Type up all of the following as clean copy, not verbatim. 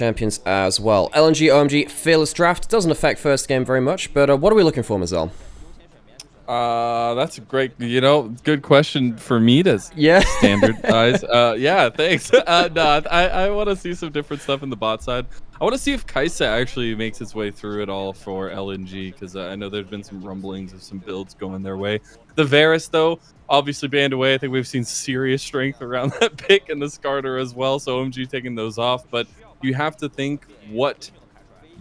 champions as well. LNG, OMG, Fearless Draft doesn't affect first game very much, but what are we looking for, Mazel? That's a great, good question for me to standardize. Yeah, thanks. No, I want to see some different stuff in the bot side. I want to see if Kaisa actually makes its way through it all for LNG, because I know there's been some rumblings of some builds going their way. The Varus, though, obviously banned away. I think we've seen serious strength around that pick and the Skarter as well, so OMG taking those off. But you have to think what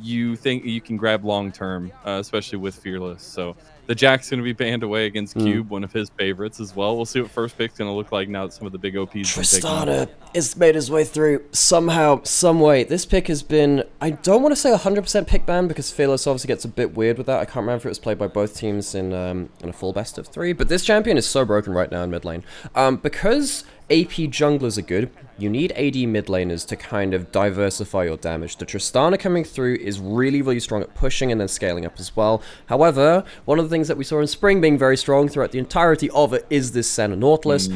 you think you can grab long term, especially with Fearless. So the Jack's going to be banned away against Cube, one of his favorites as well. We'll see what first pick's going to look like now that some of the big OPs Tristana has made his way through somehow, some way. This pick has been, I don't want to say 100% pick ban because Fearless obviously gets a bit weird with that. I can't remember if it was played by both teams in a full best of 3, but this champion is so broken right now in mid lane. Because AP junglers are good, you need AD mid laners to kind of diversify your damage. The Tristana coming through is really, really strong at pushing and then scaling up as well. However, one of the things that we saw in Spring being very strong throughout the entirety of it is this Senna Nautilus.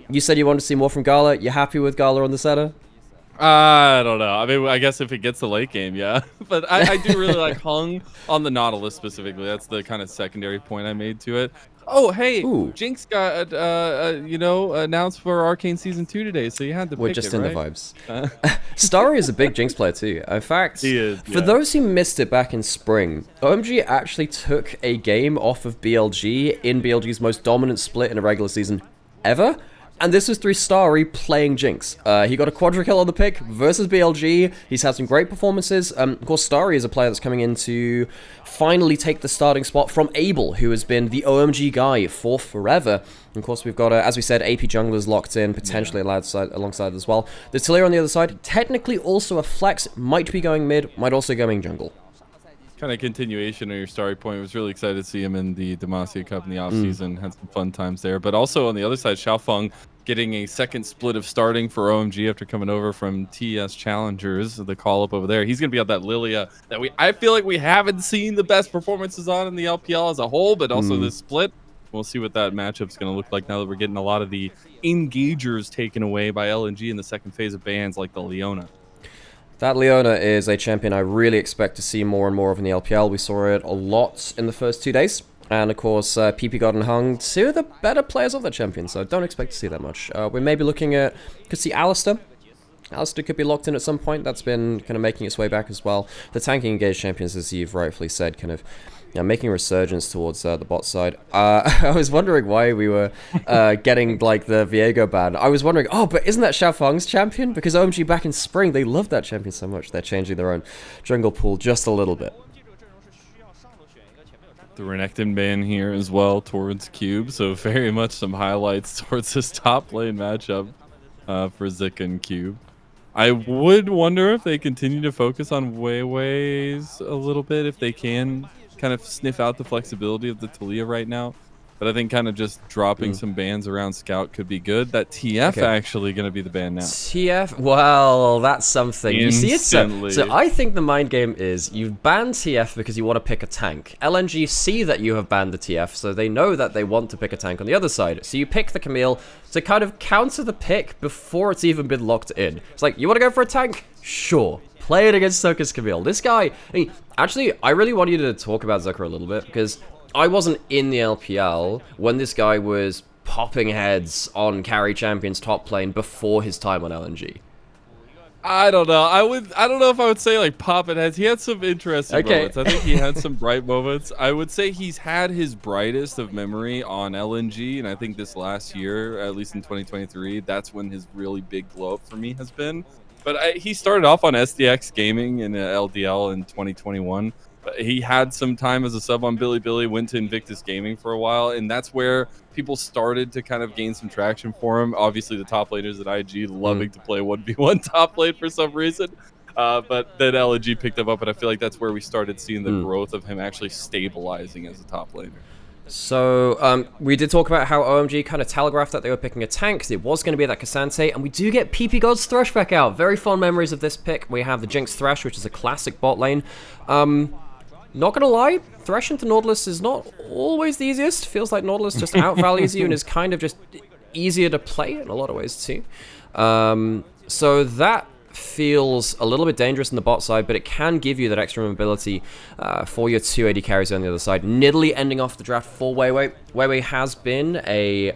You said you wanted to see more from Gala. You happy with Gala on the Senna? I don't know. I mean, I guess if it gets the late game, yeah. But I do really like Hung on the Nautilus specifically. That's the kind of secondary point I made to it. Oh, hey, Jinx got, announced for Arcane Season 2 today, so you had to pick it, We're just in right? the vibes. Starry is a big Jinx player too. In fact, he is, for those who missed it back in spring, OMG actually took a game off of BLG in BLG's most dominant split in a regular season ever. And this was through Starry playing Jinx. He got a quadra kill on the pick versus BLG. He's had some great performances. Of course, Starry is a player that's coming in to finally take the starting spot from Abel, who has been the OMG guy for forever. And of course, we've got, as we said, AP junglers locked in, potentially alongside as well. The Taliyah on the other side, technically also a flex, might be going mid, might also going jungle. Kind of continuation of your Starry point. I was really excited to see him in the Demacia Cup in the offseason. Had some fun times there. But also on the other side, Xiaofeng getting a second split of starting for OMG after coming over from TS Challengers, the call-up over there. He's going to be on that Lilia that I feel like we haven't seen the best performances on in the LPL as a whole, but also this split. We'll see what that matchup's going to look like now that we're getting a lot of the engagers taken away by LNG in the second phase of bans like the Leona. That Leona is a champion I really expect to see more and more of in the LPL. We saw it a lot in the first 2 days. And of course, PP God and Hung, two of the better players of that champion, so don't expect to see that much. We may be looking at, could see Alistair. Alistair could be locked in at some point. That's been kind of making its way back as well. The tanking engaged champions, as you've rightfully said, kind of making a resurgence towards the bot side. I was wondering why we were getting like the Viego ban. I was wondering, but isn't that Xiaofeng's champion? Because OMG back in spring, they loved that champion so much. They're changing their own jungle pool just a little bit. The Renekton ban here as well towards Cube, so very much some highlights towards this top lane matchup for Zik and Cube. I would wonder if they continue to focus on Weiwei's a little bit, if they can kind of sniff out the flexibility of the Taliyah right now. But I think kind of just dropping some bans around Scout could be good. That TF actually going to be the ban now. TF? Well, that's something. Instantly. You see, so I think the mind game is you ban TF because you want to pick a tank. LNG see that you have banned the TF, so they know that they want to pick a tank on the other side. So you pick the Camille to kind of counter the pick before it's even been locked in. It's like, you want to go for a tank? Sure. Play it against Zucker's Camille. This guy, I really want you to talk about Zucker a little bit, because I wasn't in the LPL when this guy was popping heads on carry champions top lane before his time on LNG. I don't know. I don't know if I would say like popping heads. He had some interesting moments. I think he had some bright moments. I would say he's had his brightest of memory on LNG, and I think this last year, at least in 2023, that's when his really big glow up for me has been. But he started off on SDX Gaming in LDL in 2021. He had some time as a sub on Billy, went to Invictus Gaming for a while, and that's where people started to kind of gain some traction for him. Obviously, the top laners at IG loving to play 1v1 top lane for some reason. But then LNG picked him up, and I feel like that's where we started seeing the growth of him actually stabilizing as a top laner. So, we did talk about how OMG kind of telegraphed that they were picking a tank, because it was going to be that Cassante, and we do get PP God's Thresh back out. Very fond memories of this pick. We have the Jinx Thresh, which is a classic bot lane. Not gonna lie, Thresh into Nautilus is not always the easiest. Feels like Nautilus just outvalues you and is kind of just easier to play in a lot of ways too. So that feels a little bit dangerous in the bot side, but it can give you that extra mobility for your 280 carries on the other side. Nidalee ending off the draft for Weiwei. Weiwei has been a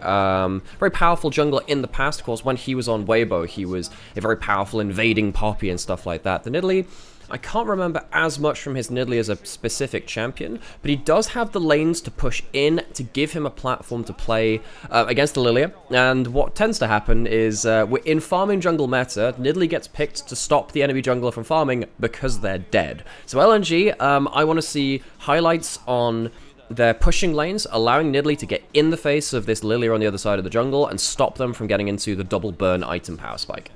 very powerful jungler in the past. Of course, when he was on Weibo, he was a very powerful invading Poppy and stuff like that. The Nidalee, I can't remember as much from his Nidalee as a specific champion, but he does have the lanes to push in to give him a platform to play against the Lilia. And what tends to happen is in farming jungle meta, Nidalee gets picked to stop the enemy jungler from farming because they're dead. So LNG, I want to see highlights on their pushing lanes, allowing Nidalee to get in the face of this Lilia on the other side of the jungle and stop them from getting into the double burn item power spike.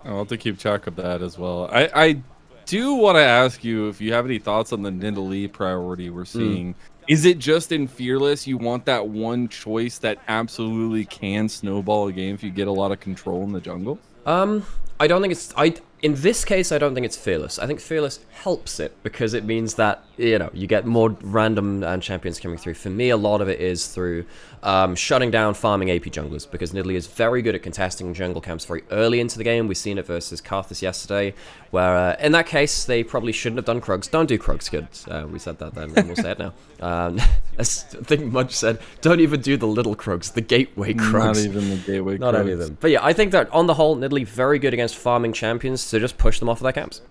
I'll have to keep track of that as well. I do want to ask you if you have any thoughts on the Nidalee priority we're seeing. Is it just in Fearless you want that one choice that absolutely can snowball a game if you get a lot of control in the jungle? I don't think it's... In this case, I don't think it's Fearless. I think Fearless helps it because it means that, you know, you get more random champions coming through. For me, a lot of it is through shutting down farming AP junglers because Nidalee is very good at contesting jungle camps very early into the game. We've seen it versus Karthus yesterday, where in that case, they probably shouldn't have done Krugs. Don't do Krugs, good. We said that then, and we'll say it now. I think Mudge said, don't even do the little Krugs, the gateway Krugs. Not even the gateway Krugs. Not any of them. But yeah, I think that on the whole, Nidalee very good against farming champions, so just push them off of their camps.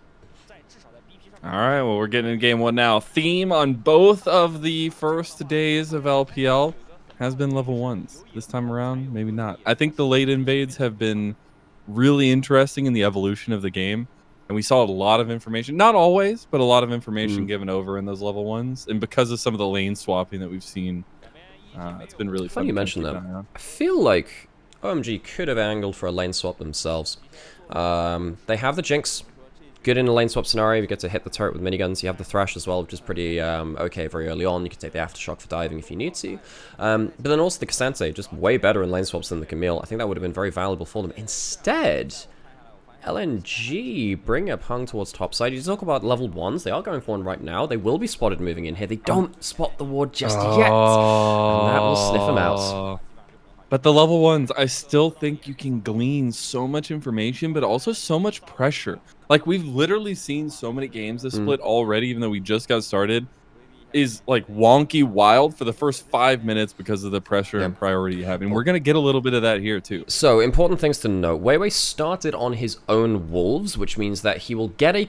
All right, well, we're getting into game one now. Theme on both of the first days of LPL has been level 1s. This time around, maybe not. I think the late invades have been really interesting in the evolution of the game. And we saw a lot of information, not always, but a lot of information given over in those level 1s. And because of some of the lane swapping that we've seen, it's been really fun. Funny you mention that. I feel like OMG could have angled for a lane swap themselves. They have the Jinx. Good in a lane swap scenario. You get to hit the turret with miniguns. You have the Thrash as well, which is pretty okay very early on. You can take the Aftershock for diving if you need to. But then also the Cassante, just way better in lane swaps than the Camille. I think that would have been very valuable for them. Instead, LNG bring up Hung towards top side. You talk about level 1s. They are going for one right now. They will be spotted moving in here. They don't spot the ward just yet. And that will sniff them out. But the level 1s, I still think you can glean so much information, but also so much pressure. Like, we've literally seen so many games this split already, even though we just got started, is like wonky wild for the first 5 minutes because of the pressure and priority you have. And we're going to get a little bit of that here too. So, important things to note. Weiwei started on his own wolves, which means that he will get a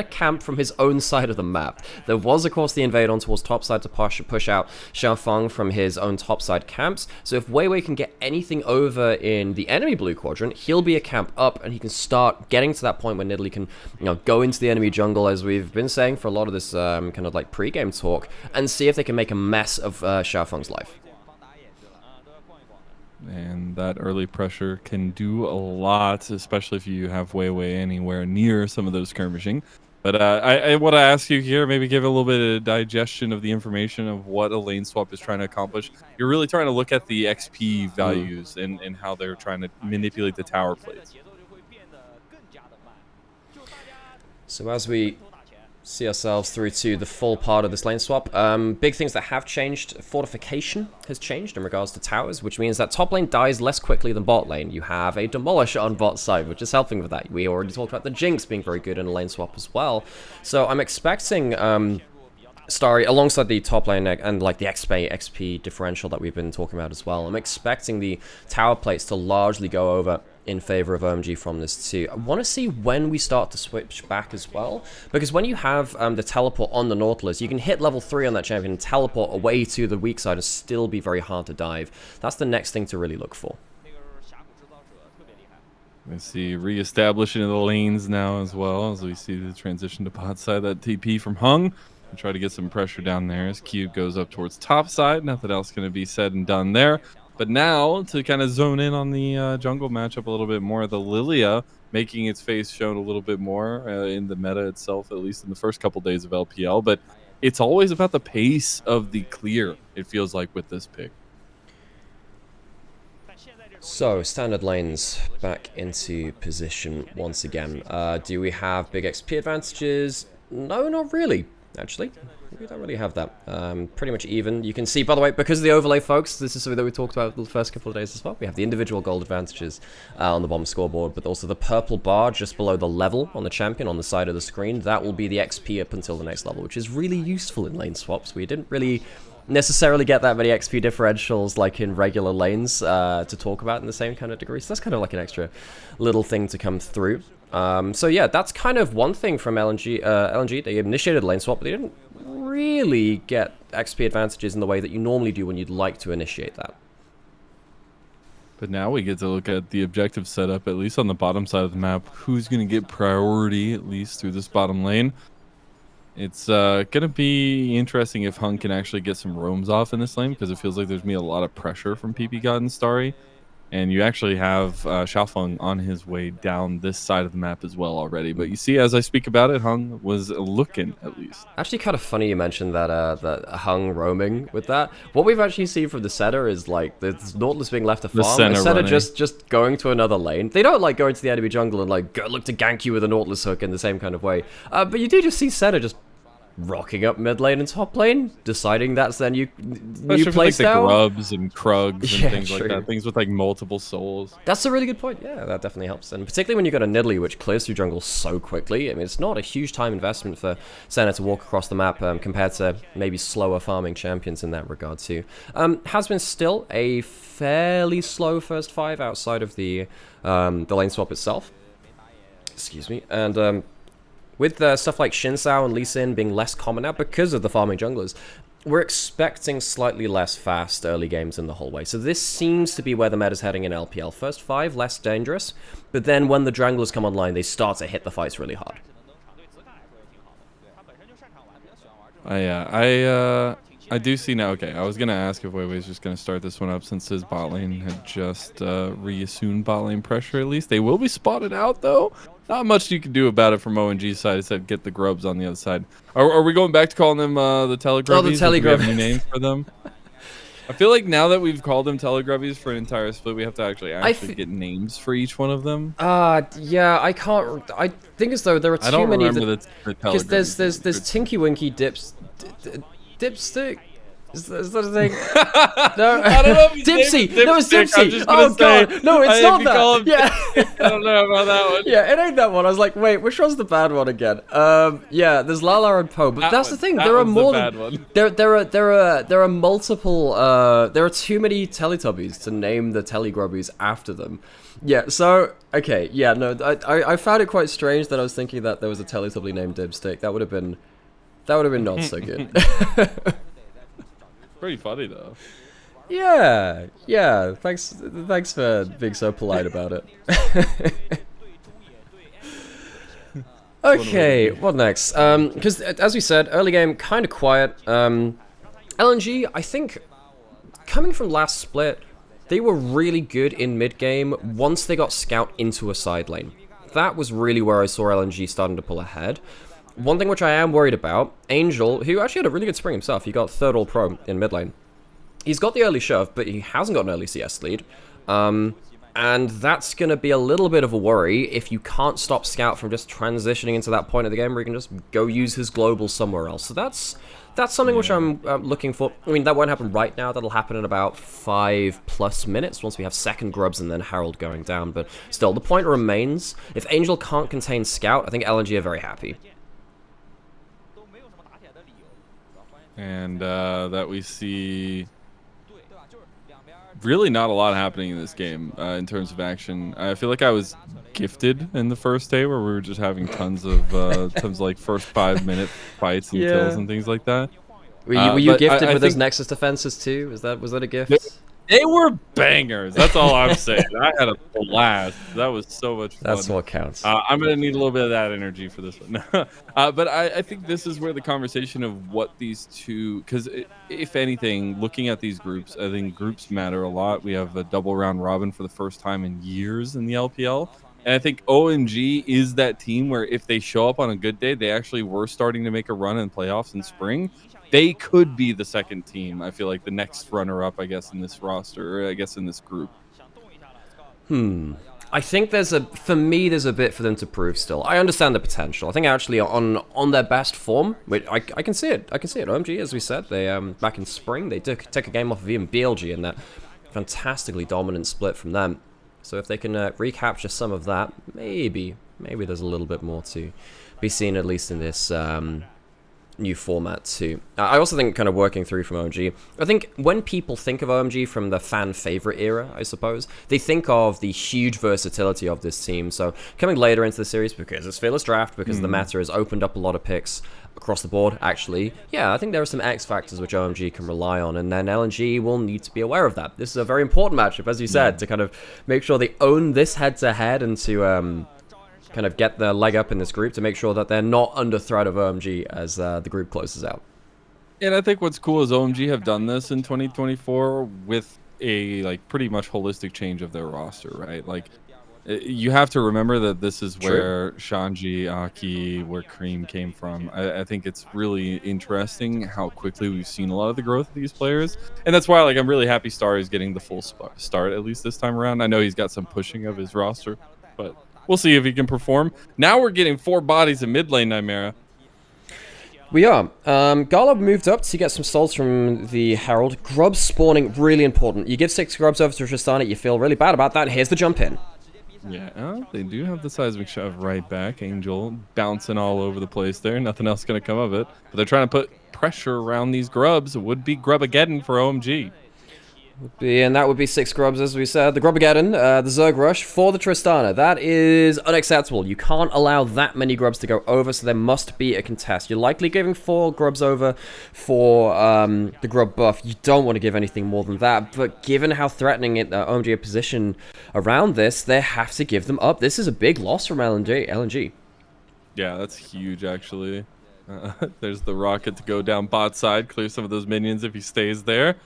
camp from his own side of the map. There was, of course, the invade on towards top side to push out Xiaofeng from his own top side camps. So if Weiwei can get anything over in the enemy blue quadrant, he'll be a camp up and he can start getting to that point where Nidalee can, you know, go into the enemy jungle, as we've been saying for a lot of this kind of like pre-game talk, and see if they can make a mess of Xiaofeng's life. And that early pressure can do a lot, especially if you have Weiwei anywhere near some of those skirmishing. But I want to ask you here, maybe give a little bit of digestion of the information of what a lane swap is trying to accomplish. You're really trying to look at the XP values and how they're trying to manipulate the tower plates. So as we see ourselves through to the full part of this lane swap. Big things that have changed. Fortification has changed in regards to towers, which means that top lane dies less quickly than bot lane. You have a Demolisher on bot side, which is helping with that. We already talked about the Jinx being very good in a lane swap as well. So I'm expecting Starry, alongside the top lane and like the XP differential that we've been talking about as well, I'm expecting the tower plates to largely go over in favor of OMG from this too. I want to see when we start to switch back as well, because when you have the teleport on the Nautilus, you can hit level 3 on that champion and teleport away to the weak side and still be very hard to dive. That's the next thing to really look for. We see re-establishing the lanes now as well, as we see the transition to bot side. That TP from Hung. And try to get some pressure down there as Q goes up towards top side. Nothing else going to be said and done there. But now, to kind of zone in on the jungle matchup a little bit more, the Lilia making its face shown a little bit more in the meta itself, at least in the first couple days of LPL. But it's always about the pace of the clear, it feels like, with this pick. So, standard lanes back into position once again. Do we have big XP advantages? No, not really. Actually, we don't really have that. Pretty much even. You can see, by the way, because of the overlay, folks, this is something that we talked about the first couple of days as well. We have the individual gold advantages on the bottom scoreboard, but also the purple bar just below the level on the champion on the side of the screen. That will be the XP up until the next level, which is really useful in lane swaps. We didn't really necessarily get that many XP differentials like in regular lanes to talk about in the same kind of degree. So that's kind of like an extra little thing to come through. So yeah, that's kind of one thing from LNG. LNG, they initiated lane swap, but they didn't really get XP advantages in the way that you normally do when you'd like to initiate that. But now we get to look at the objective setup, at least on the bottom side of the map. Who's going to get priority, at least through this bottom lane? It's going to be interesting if Hung can actually get some roams off in this lane, because it feels like there's going to be a lot of pressure from PP God and Starry. And you actually have Xiaofeng on his way down this side of the map as well already. But you see, as I speak about it, Hung was looking, at least. Actually, kind of funny you mentioned that that Hung roaming with that. What we've actually seen from the center is like the Nautilus being left to farm. The center just going to another lane. They don't like go into the enemy jungle and like go look to gank you with a Nautilus hook in the same kind of way. But you do just see center just rocking up mid lane and top lane, deciding that's their new play style. Like the grubs and krugs and things like that. Things with like multiple souls. That's a really good point. Yeah, that definitely helps. And particularly when you got a Nidalee which clears through jungle so quickly. I mean, it's not a huge time investment for Senna to walk across the map compared to maybe slower farming champions in that regard too. Has been still a fairly slow first 5 outside of the lane swap itself. Excuse me. And with stuff like Xin Sao and Lee Sin being less common now because of the farming junglers, we're expecting slightly less fast early games in the whole way. So this seems to be where the meta's heading in LPL. First 5, less dangerous, but then when the junglers come online, they start to hit the fights really hard. I do see now. Okay, I was going to ask if Weiwei's just going to start this one up since his bot lane had just reassumed bot lane pressure at least. They will be spotted out, though. Not much you can do about it from OMG's side except get the grubs on the other side. Are we going back to calling them the Telegrubbies? Oh, the Telegrubbies. Do we have any names for them? I feel like now that we've called them Telegrubbies for an entire split, we have to actually get names for each one of them. Yeah, I can't. I think as though there are too many. Because there's Tinky Winky Dipstick. Is that a thing? No, I don't know if Dipsy. No, it's Dipsy. Oh god, no, it's not that. Yeah, I don't know about that one. Yeah, it ain't that one. I was like, wait, which one's the bad one again? Yeah, there's Lala and Poe, but that's the thing. There are more. There are multiple. There are too many Teletubbies to name the Telegrubbies after them. Yeah. So okay. Yeah. No, I found it quite strange that I was thinking that there was a Teletubby named Dipstick. That would have been not so good. Pretty funny though. Yeah. Thanks for being so polite about it. Okay, what next? Because as we said, early game kind of quiet. LNG, I think, coming from last split, they were really good in mid game once they got Scout into a side lane. That was really where I saw LNG starting to pull ahead. One thing which I am worried about, Angel, who actually had a really good spring himself, he got 3rd all-pro in mid lane. He's got the early shove, but he hasn't got an early CS lead. And that's going to be a little bit of a worry if you can't stop Scout from just transitioning into that point of the game where he can just go use his global somewhere else. So that's something which I'm looking for. I mean, that won't happen right now. That'll happen in about 5+ minutes once we have second grubs and then Herald going down. But still, the point remains, if Angel can't contain Scout, I think LNG are very happy. And that we see really not a lot happening in this game in terms of action. I feel like I was gifted in the first day where we were just having tons of like first 5-minute fights and kills and things like that. Were you gifted with those Nexus defenses too? Was that a gift? They were bangers. That's all I'm saying. I had a blast. That was so much fun. That's what counts. I'm going to need a little bit of that energy for this one. But I think this is where the conversation of what these two... Because if anything, looking at these groups, I think groups matter a lot. We have a double round robin for the first time in years in the LPL. And I think OMG is that team where if they show up on a good day, they actually were starting to make a run in playoffs in spring. They could be the second team. I feel like the next runner-up, I guess, in this roster, or I guess in this group. I think for me, there's a bit for them to prove still. I understand the potential. I think actually on their best form, which I can see it. I can see it. OMG, as we said, they back in spring, they took a game off of even BLG in that fantastically dominant split from them. So if they can recapture some of that, maybe there's a little bit more to be seen, at least in this new format too. I also think, kind of working through from OMG, I think when people think of OMG from the fan favorite era, I suppose, they think of the huge versatility of this team. So coming later into the series, because it's Fearless Draft, because the meta has opened up a lot of picks across the board, actually, yeah, I think there are some X factors which OMG can rely on, and then LNG will need to be aware of that. This is a very important matchup, as you said, to kind of make sure they own this head-to-head and to kind of get the leg up in this group to make sure that they're not under threat of OMG as the group closes out. And I think what's cool is OMG have done this in 2024 with a pretty much holistic change of their roster, right? Like, you have to remember that this is where Shanji, Aki, where Cream came from. I think it's really interesting how quickly we've seen a lot of the growth of these players. And that's why I'm really happy Star is getting the full start, at least this time around. I know he's got some pushing of his roster, but we'll see if he can perform. Now we're getting 4 bodies in mid lane, Nymaera. We are. Garlob moved up to get some souls from the Herald. Grubs spawning, really important. You give 6 grubs over to Tristana, you feel really bad about that. Here's the jump in. Yeah, they do have the seismic shove right back. Angel bouncing all over the place there. Nothing else going to come of it. But they're trying to put pressure around these grubs. It would be Grubageddon for OMG. And that would be 6 grubs, as we said. The Grubageddon, the Zerg Rush for the Tristana. That is unacceptable. You can't allow that many grubs to go over, so there must be a contest. You're likely giving 4 grubs over for the grub buff. You don't want to give anything more than that, but given how threatening OMG are positioned around this, they have to give them up. This is a big loss from LNG. Yeah, that's huge, actually. There's the rocket to go down bot side, clear some of those minions if he stays there.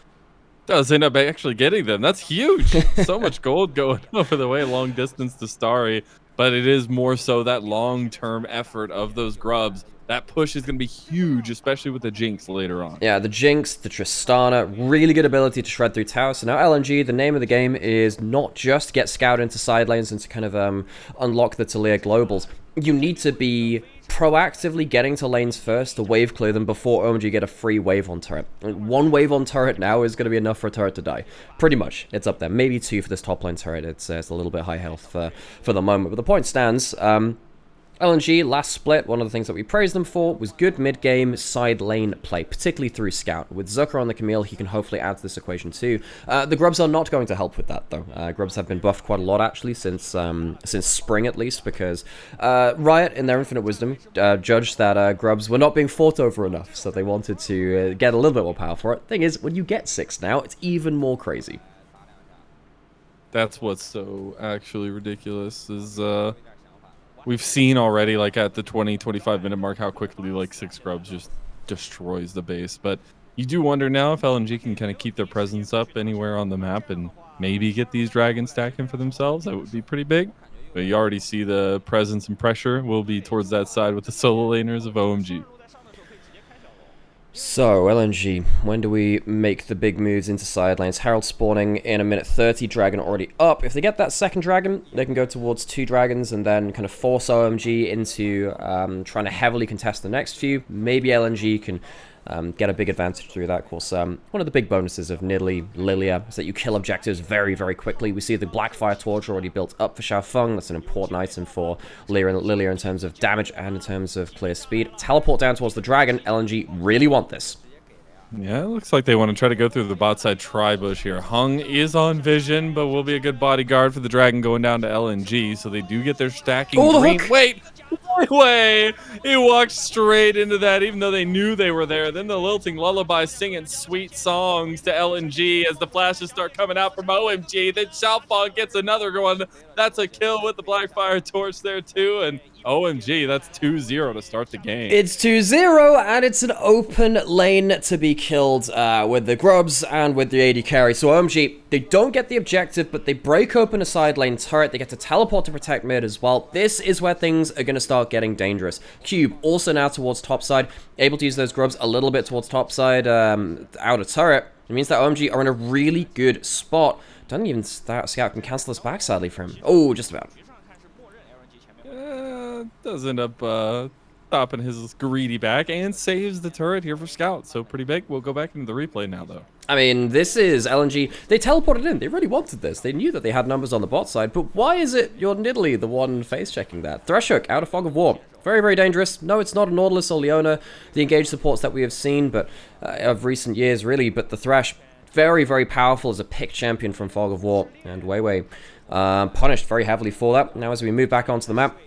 Does end up actually getting them. That's huge. So much gold going over the way, long distance to Starry. But it is more so that long-term effort of those grubs. That push is going to be huge, especially with the Jinx later on. Yeah, the Jinx, the Tristana, really good ability to shred through towers. So now LNG, the name of the game is not just get Scout into side lanes and to kind of unlock the Talia globals. You need to be proactively getting to lanes first to wave clear them before OMG get a free wave on turret. 1 wave on turret now is going to be enough for a turret to die. Pretty much. It's up there. Maybe 2 for this top lane turret. It's a little bit high health for the moment. But the point stands. LNG, last split, one of the things that we praised them for was good mid-game side lane play, particularly through Scout. With Zucker on the Camille, he can hopefully add to this equation too. The Grubs are not going to help with that, though. Grubs have been buffed quite a lot, actually, since spring, at least, because Riot, in their infinite wisdom, judged that Grubs were not being fought over enough, so they wanted to get a little bit more power for it. Thing is, when you get 6 now, it's even more crazy. That's what's so actually ridiculous, is we've seen already, at the 20-25 minute mark, how quickly 6 grubs just destroys the base. But you do wonder now if LNG can kind of keep their presence up anywhere on the map and maybe get these dragons stacking for themselves. That would be pretty big. But you already see the presence and pressure will be towards that side with the solo laners of OMG. So, LNG, when do we make the big moves into side lanes? Herald spawning in a minute 30, dragon already up. If they get that second dragon, they can go towards 2 dragons and then kind of force OMG into trying to heavily contest the next few. Maybe LNG can get a big advantage through that. Of course, one of the big bonuses of Nidalee, Lilia, is that you kill objectives very, very quickly. We see the Blackfire Torch already built up for Xiaofeng. That's an important item for Lilia in terms of damage and in terms of clear speed. Teleport down towards the dragon. LNG really want this. Yeah, it looks like they want to try to go through the bot side tri-bush here. Hung is on vision, but will be a good bodyguard for the dragon going down to LNG, so they do get their stacking green. Wait! He walked straight into that, even though they knew they were there. Then the lilting lullaby singing sweet songs to LNG as the flashes start coming out from OMG. Then Xiaofeng gets another one. That's a kill with the Blackfire Torch there too, and OMG, that's 2-0 to start the game. It's 2-0, and it's an open lane to be killed with the Grubs and with the AD carry. So OMG, they don't get the objective, but they break open a side lane turret. They get to teleport to protect mid as well. This is where things are going to start getting dangerous. Cube also now towards top side, able to use those Grubs a little bit towards top side, outer turret. It means that OMG are in a really good spot Doesn't even Scout can cancel this back, sadly, for him. Oh, just about. Does end up stopping his greedy back and saves the turret here for Scout. So pretty big. We'll go back into the replay now, though. I mean, this is LNG. They teleported in. They really wanted this. They knew that they had numbers on the bot side, but why is it your Nidalee the one face-checking that? Threshhook out of Fog of War. Very, very dangerous. No, it's not a Nautilus or Leona, the engaged supports that we have seen but of recent years, really, but the Thresh, very, very powerful as a pick champion from Fog of War, and Weiwei punished very heavily for that. Now, as we move back onto the map,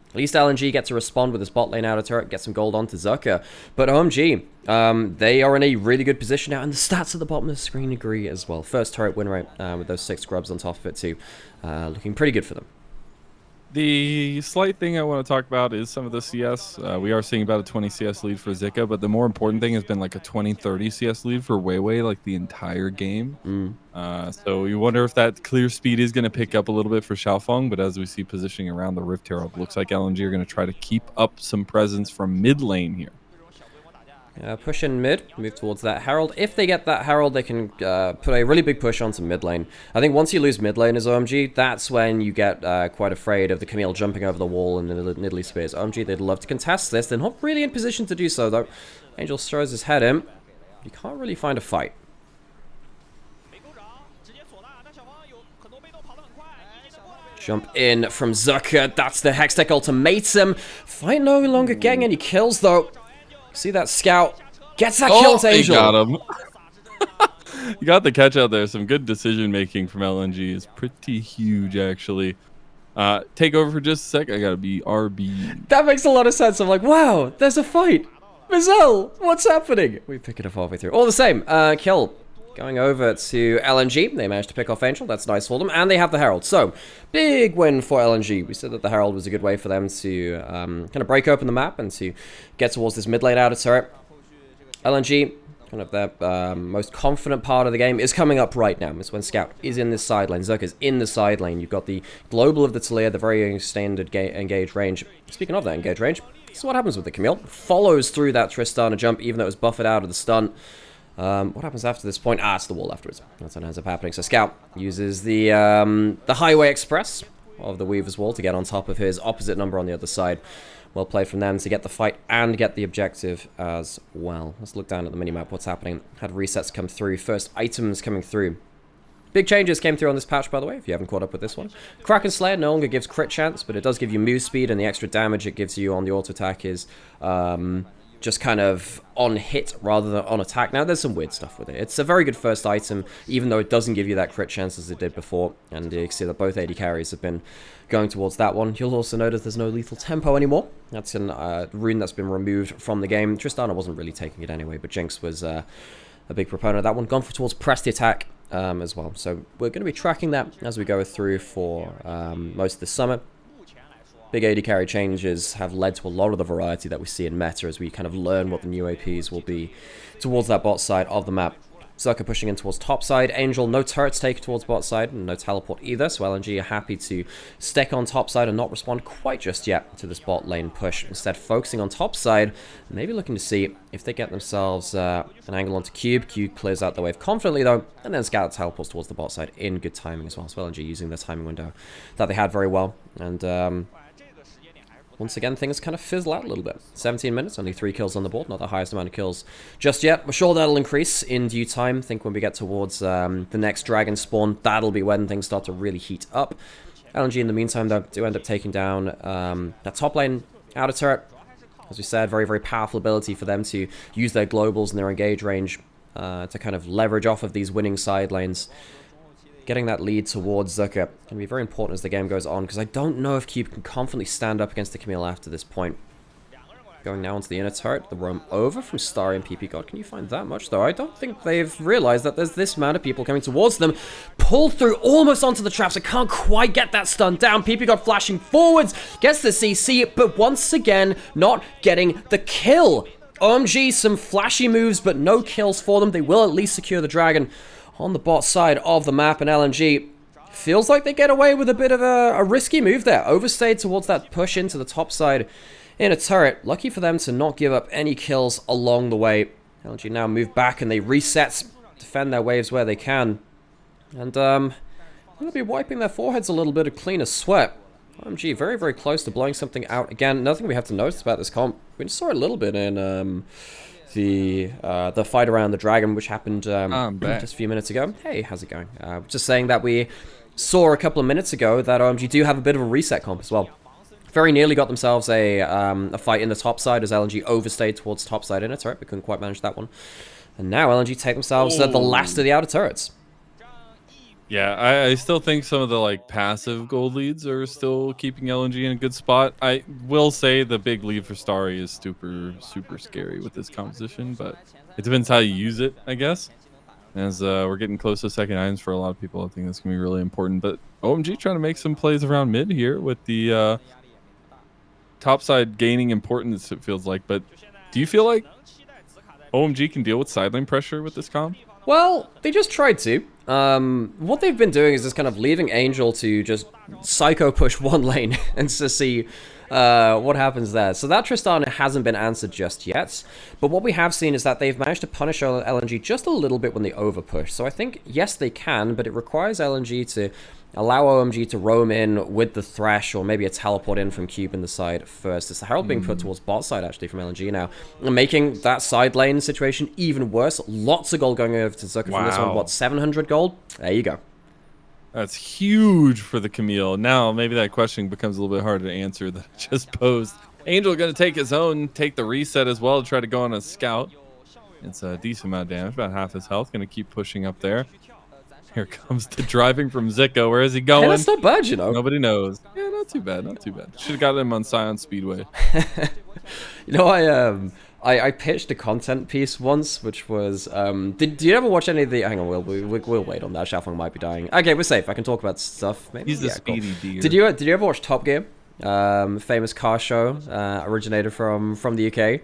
at least LNG gets to respond with his bot lane outer turret, get some gold onto Zucker. But OMG, they are in a really good position now, and the stats at the bottom of the screen agree as well. First turret win rate with those 6 grubs on top of it too. Looking pretty good for them. The slight thing I want to talk about is some of the CS. We are seeing about a 20 CS lead for Zika, but the more important thing has been like a 20-30 CS lead for Weiwei like the entire game. So you wonder if that clear speed is going to pick up a little bit for Xiaofeng, but as we see positioning around the Rift Herald, looks like LNG are going to try to keep up some presence from mid lane here. Push in mid, move towards that Herald. If they get that Herald, they can put a really big push onto mid lane. I think once you lose mid lane as OMG, that's when you get quite afraid of the Camille jumping over the wall and the Nidalee Spears. OMG, they'd love to contest this. They're not really in position to do so, though. Angel throws his head in. You can't really find a fight. Jump in from Zucker. That's the Hextech ultimatum. Fight no longer getting any kills, though. See that Scout gets that kill to Angel. Got him. You got the catch out there. Some good decision making from LNG is pretty huge, actually. Take over for just a sec. I gotta be RB. That makes a lot of sense. I'm like, wow, there's a fight. Mazel, what's happening? We pick it up halfway through. All the same, kill. Going over to LNG. They managed to pick off Angel. That's nice for them. And they have the Herald. So, big win for LNG. We said that the Herald was a good way for them to kind of break open the map and to get towards this mid lane outer turret. LNG, kind of their most confident part of the game, is coming up right now. It's when Scout is in this side lane. Zerka's in the side lane. You've got the global of the Talia, the very standard engage range. Speaking of that engage range, this is what happens with the Camille. Follows through that Tristana jump, even though it was buffered out of the stun. What happens after this point? It's the wall afterwards. That's what ends up happening. So Scout uses the Highway Express of the Weaver's Wall to get on top of his opposite number on the other side. Well played from them to get the fight and get the objective as well. Let's look down at the minimap. What's happening? Had resets come through. First items coming through. Big changes came through on this patch, by the way, if you haven't caught up with this one. Kraken Slayer no longer gives crit chance, but it does give you move speed, and the extra damage it gives you on the auto attack is just kind of on hit rather than on attack. Now, there's some weird stuff with it. It's a very good first item, even though it doesn't give you that crit chance as it did before. And you can see that both AD carries have been going towards that one. You'll also notice there's no lethal tempo anymore. That's a rune that's been removed from the game. Tristana wasn't really taking it anyway, but Jinx was a big proponent of that one. Gone for towards press the attack as well. So we're going to be tracking that as we go through for most of the summer. Big AD carry changes have led to a lot of the variety that we see in meta as we kind of learn what the new APs will be towards that bot side of the map. Zerka pushing in towards top side. Angel, no turrets taken towards bot side, and no teleport either, so LNG are happy to stick on top side and not respond quite just yet to this bot lane push. Instead, focusing on top side, maybe looking to see if they get themselves an angle onto Cube. Cube clears out the wave confidently, though, and then Scout teleports towards the bot side in good timing as well. So LNG using their timing window that they had very well, and once again, things kind of fizzle out a little bit. 17 minutes, only 3 kills on the board. Not the highest amount of kills just yet. We're sure that'll increase in due time. I think when we get towards the next dragon spawn, that'll be when things start to really heat up. LNG, in the meantime, though, do end up taking down that top lane outer turret. As we said, very, very powerful ability for them to use their globals and their engage range to kind of leverage off of these winning side lanes. Getting that lead towards Zucker can be very important as the game goes on, because I don't know if Cube can confidently stand up against the Camille after this point. Going now onto the inner turret, the roam over from Starry and PP God. Can you find that much, though? I don't think they've realized that there's this amount of people coming towards them. Pulled through almost onto the traps. I can't quite get that stun down. PP God flashing forwards, gets the CC, but once again, not getting the kill. OMG, some flashy moves, but no kills for them. They will at least secure the dragon on the bot side of the map, and LNG feels like they get away with a bit of a risky move there. Overstayed towards that push into the top side in a turret. Lucky for them to not give up any kills along the way. LNG now move back and they reset, defend their waves where they can. And They'll be wiping their foreheads a little bit of cleaner sweat. OMG, very, very close to blowing something out. Again, another thing we have to notice about this comp, we just saw it a little bit in the fight around the dragon, which happened just a few minutes ago. Hey, how's it going? Just saying that we saw a couple of minutes ago that OMG do have a bit of a reset comp as well. Very nearly got themselves a fight in the top side as LNG overstayed towards top side in it. Alright, we couldn't quite manage that one. And now LNG take themselves the last of the outer turrets. Yeah, I still think some of the like passive gold leads are still keeping LNG in a good spot. I will say the big lead for Starry is super scary with this composition, but it depends how you use it, I guess. As we're getting close to second items for a lot of people, I think that's gonna be really important. But OMG trying to make some plays around mid here with the top side gaining importance, it feels like. But do you feel like OMG can deal with side lane pressure with this comp? Well, they just tried to. What they've been doing is just kind of leaving Angel to just psycho push one lane and to see what happens there. So that Tristana hasn't been answered just yet. But what we have seen is that they've managed to punish LNG just a little bit when they overpush. So I think, yes, they can, but it requires LNG to allow OMG to roam in with the Thresh, or maybe a teleport in from Cube in the side first. It's the Herald being put towards bot side, actually, from LNG now, making that side lane situation even worse. Lots of gold going over to Zucker from this one. What, 700 gold? There you go. That's huge for the Camille. Now, maybe that question becomes a little bit harder to answer than I just posed. Angel going to take his own, take the reset as well to try to go on a scout. It's a decent amount of damage, about half his health. Going to keep pushing up there. Here comes the driving from Zika. Where is he going? Hey, that's not bad, you know. Nobody knows. Yeah, not too bad, not too bad. Should have got him on Scion Speedway. You know, I pitched a content piece once, which was, did you ever watch any of the, hang on, we'll wait on that. Xiaofeng might be dying. Okay, we're safe. I can talk about stuff. Maybe. He's the speedy deer. Did you ever watch Top Gear? Famous car show, originated from the UK.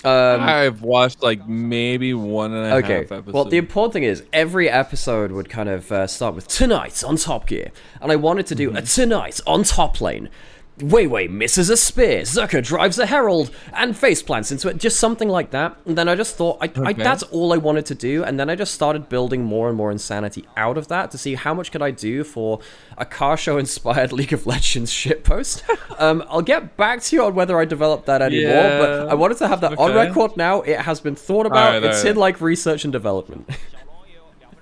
I've watched like maybe 1.5 episodes. Well, the important thing is every episode would kind of start with tonight on Top Gear, and I wanted to do a tonight on top lane. Wei Wei misses a spear, Zucker drives a herald, and face plants into it, just something like that. And then I just thought, that's all I wanted to do, and then I just started building more and more insanity out of that to see how much could I do for a car show-inspired League of Legends shitpost. I'll get back to you on whether I developed that anymore, but I wanted to have that on record now. It has been thought about. It's in, like, research and development.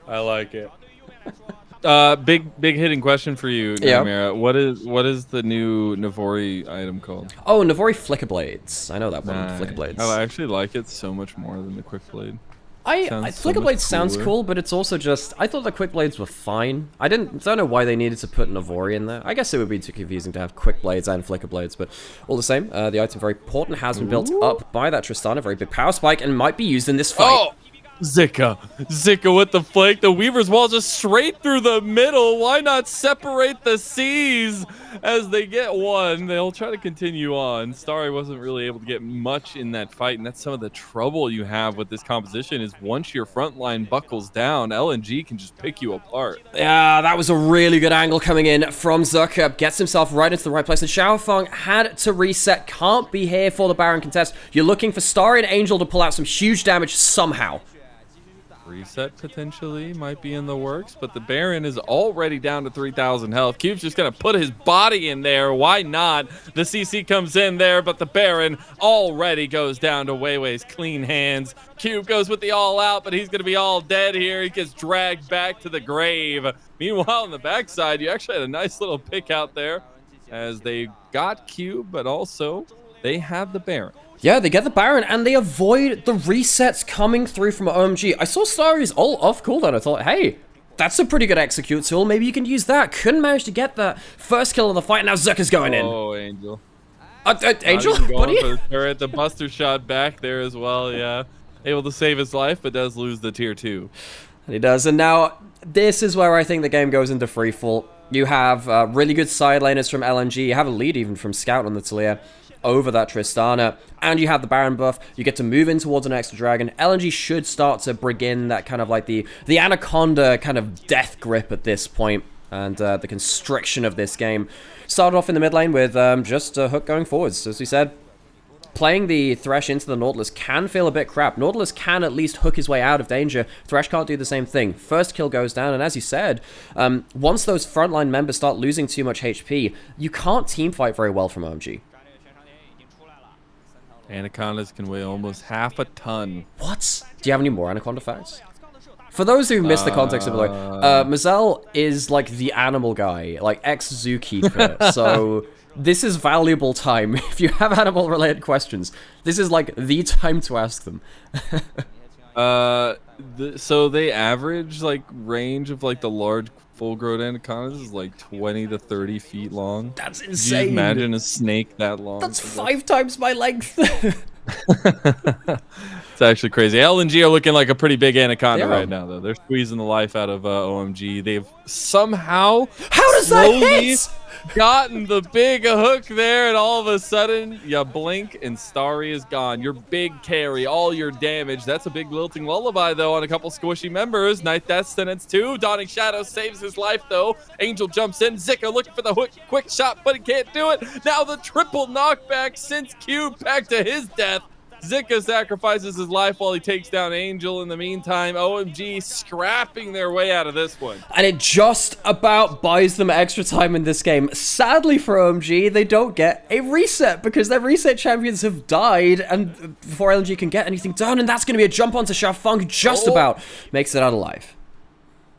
I like it. Big hitting question for you, Nymaera. What is the new Navori item called? Oh, Navori Flicker Blades. I know that one. Flicker Blades. I actually like it so much more than the Quick Blade. Flicker Blades sounds cool, but it's also just, I thought the Quick Blades were fine. I don't know why they needed to put Navori in there. I guess it would be too confusing to have Quick Blades and Flicker Blades, but all the same, the item very important, has been built up by that Tristana, very big power spike, and might be used in this fight. Oh! Zika with the flank. The Weaver's Wall just straight through the middle. Why not separate the seas as they get one? They'll try to continue on. Starry wasn't really able to get much in that fight, and that's some of the trouble you have with this composition is once your front line buckles down, LNG can just pick you apart. Yeah, that was a really good angle coming in from Zucker. Gets himself right into the right place, and Xiaofeng had to reset. Can't be here for the Baron contest. You're looking for Starry and Angel to pull out some huge damage somehow. Reset potentially might be in the works, but the Baron is already down to 3,000 health. Cube's just going to put his body in there. Why not? The CC comes in there, but the Baron already goes down to Wei Wei's clean hands. Cube goes with the all out, but he's going to be all dead here. He gets dragged back to the grave. Meanwhile, on the backside, you actually had a nice little pick out there as they got Cube, but also they have the Baron. Yeah, they get the Baron, and they avoid the resets coming through from OMG. I saw Starry's ult off cooldown. I thought, hey, that's a pretty good execute tool. Maybe you can use that. Couldn't manage to get the first kill of the fight. Now Zucker's going in. Oh, Angel. Angel? Buddy? For the Buster shot back there as well, yeah. Able to save his life, but does lose the tier 2. And he does. And now, this is where I think the game goes into freefall. You have really good side laners from LNG. You have a lead even from Scout on the Talia over that Tristana, and you have the Baron buff. You get to move in towards an extra dragon. LNG should start to bring in that kind of like the Anaconda kind of death grip at this point, and the constriction of this game. Started off in the mid lane with just a hook going forwards, as we said. playing the Thresh into the Nautilus can feel a bit crap. Nautilus can at least hook his way out of danger. Thresh can't do the same thing. First kill goes down, and as you said, once those frontline members start losing too much HP, you can't teamfight very well from OMG. Anacondas can weigh almost half a ton. What? Do you have any more Anaconda facts? For those who missed the context of it, Mazel is like the animal guy, like ex-zookeeper, so this is valuable time. If you have animal-related questions, this is like the time to ask them. So they average like range of like the large full-grown anacondas is like 20 to 30 feet long. That's insane. Could you imagine a snake that long? That's 5 times my length. It's actually crazy. LNG are looking like a pretty big anaconda right now, though. They're squeezing the life out of OMG. They've somehow gotten the big hook there, and all of a sudden, you blink, and Starry is gone. Your big carry, all your damage. That's a big lilting lullaby, though, on a couple squishy members. Night Death sentence 2. Dawning Shadow saves his life, though. Angel jumps in. Zika looking for the hook. Quick shot, but he can't do it. Now the triple knockback sends Cube back to his death. Zika sacrifices his life while he takes down Angel. In the meantime, OMG scrapping their way out of this one. And it just about buys them extra time in this game. Sadly for OMG, they don't get a reset because their reset champions have died and before LNG can get anything done, and that's going to be a jump onto Xiaofeng who just about makes it out alive.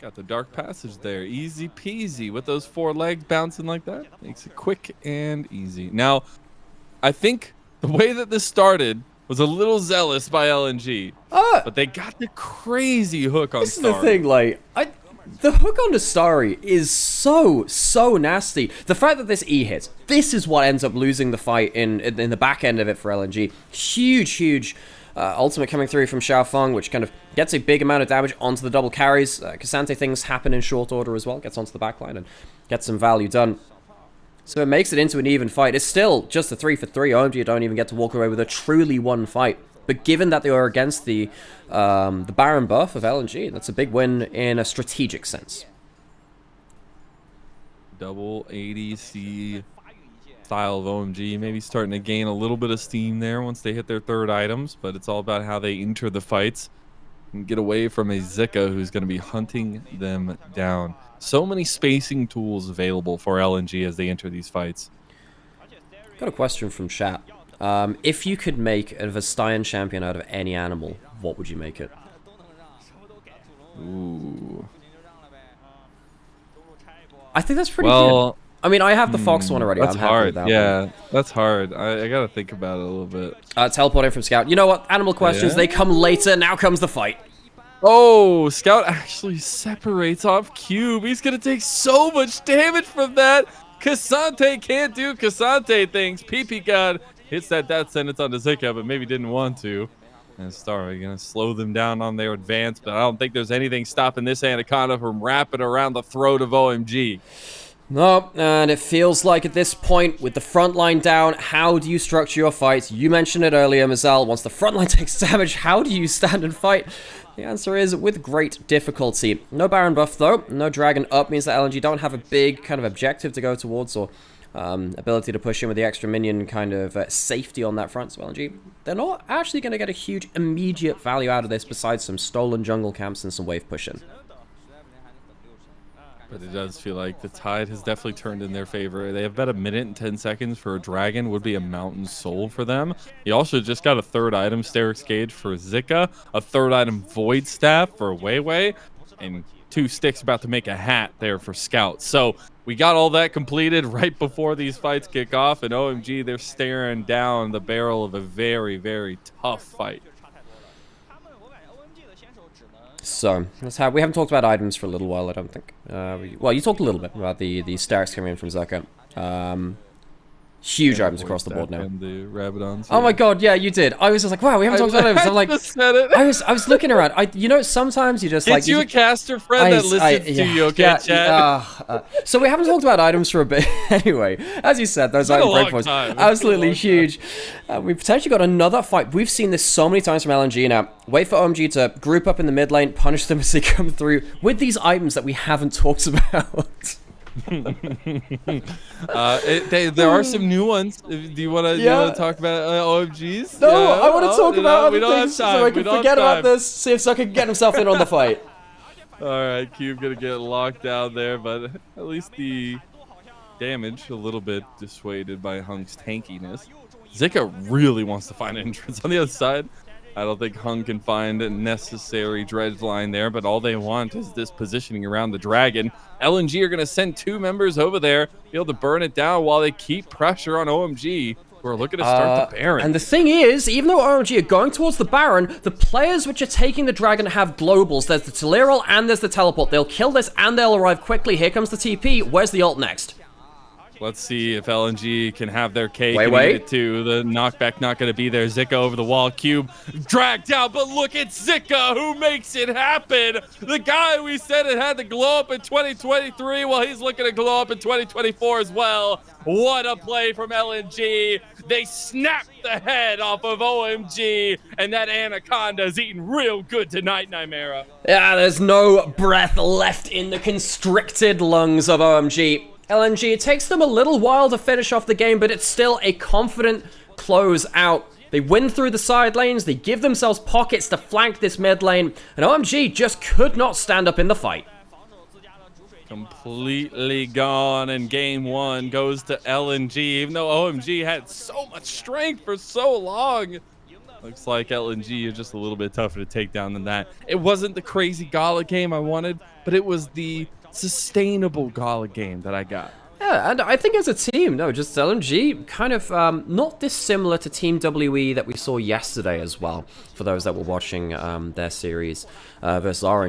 Got the dark passage there. Easy peasy with those 4 legs bouncing like that. Makes it quick and easy. Now, I think the way that this started was a little zealous by LNG, but they got the crazy hook on Starry. This is the thing, like, the hook on the Starry is so nasty. The fact that this E hits, this is what ends up losing the fight in the back end of it for LNG. Huge ultimate coming through from Xiaofeng, which kind of gets a big amount of damage onto the double carries. Cassante things happen in short order as well, gets onto the backline and gets some value done. So it makes it into an even fight. It's still just a 3-for-3. OMG don't even get to walk away with a truly won fight. But given that they are against the Baron buff of LNG, that's a big win in a strategic sense. Double ADC style of OMG, maybe starting to gain a little bit of steam there once they hit their 3rd items, but it's all about how they enter the fights and get away from a Zika who's going to be hunting them down. So many spacing tools available for LNG as they enter these fights. Got a question from chat. If you could make a Vestayan champion out of any animal, what would you make it? Ooh. I think that's pretty good. I mean, I have the Fox one already. That's I'm happy hard. with that one. That's hard. I got to think about it a little bit. Teleporting from Scout. You know what? Animal questions, they come later. Now comes the fight. Oh, Scout actually separates off Cube. He's going to take so much damage from that. Cassante can't do Cassante things. PP God hits that death sentence onto Zika, but maybe didn't want to. And Starry going to slow them down on their advance, but I don't think there's anything stopping this Anaconda from wrapping around the throat of OMG. No, and it feels like at this point, with the front line down, how do you structure your fights? You mentioned it earlier, Mazel. Once the front line takes damage, how do you stand and fight? The answer is with great difficulty. No Baron buff, though. No Dragon up means that LNG don't have a big kind of objective to go towards or ability to push in with the extra minion kind of safety on that front. So LNG, they're not actually going to get a huge immediate value out of this besides some stolen jungle camps and some wave pushing. But it does feel like the tide has definitely turned in their favor. They have about 1 minute and 10 seconds for a Dragon. Would be a Mountain Soul for them. He also just got a 3rd item, Sterix Gauge for Zika. A 3rd item, Void Staff for Weiwei. And 2 sticks about to make a hat there for Scout. So we got all that completed right before these fights kick off. And OMG, they're staring down the barrel of a very tough fight. So that's how we haven't talked about items for a little while. I don't think. Well, you talked a little bit about the stacks coming in from Zaka. Huge items across the board now. And the Rabadons, oh my god, yeah, you did. I was just like, wow, we haven't talked about items. I'm like, I was looking around. You know, sometimes you just like. It's you a caster friend that listens to you, okay, chat? So we haven't talked about items for a bit. Anyway, as you said, those item breakpoints absolutely huge. We've potentially got another fight. We've seen this so many times from LNG now. Wait for OMG to group up in the mid lane, punish them as they come through with these items that we haven't talked about. There are some new ones. Do you want to talk about OMGs? No, yeah. I want to talk about other things so I can forget about this. See if Zucker can get himself in on the fight. All right, Cube gonna get locked down there, but at least the damage a little bit dissuaded by Hung's tankiness. Zika really wants to find an entrance on the other side. I don't think Hung can find a necessary dredge line there, but all they want is this positioning around the dragon. LNG are going to send 2 members over there, be able to burn it down while they keep pressure on OMG, who are looking to start the Baron. And the thing is, even though OMG are going towards the Baron, the players which are taking the dragon have globals. There's the Teleral and there's the teleport. They'll kill this and they'll arrive quickly. Here comes the TP. Where's the ult next? Let's see if LNG can have their cake and eat it too. The knockback not going to be there. Zika over the wall. Cube dragged down, but look at Zika who makes it happen. The guy we said it had to glow up in 2023, well, he's looking to glow up in 2024 as well. What a play from LNG. They snapped the head off of OMG, and that Anaconda's eating real good tonight, Nymaera. Yeah, there's no breath left in the constricted lungs of OMG. LNG, it takes them a little while to finish off the game, but it's still a confident close out. They win through the side lanes, they give themselves pockets to flank this mid lane, and OMG just could not stand up in the fight. Completely gone, and game 1 goes to LNG, even though OMG had so much strength for so long. Looks like LNG is just a little bit tougher to take down than that. It wasn't the crazy Gala game I wanted, but it was the sustainable Gala game that I got. Yeah, and I think as a team, no, just LNG kind of not dissimilar to Team WE that we saw yesterday as well, for those that were watching their series versus Orange.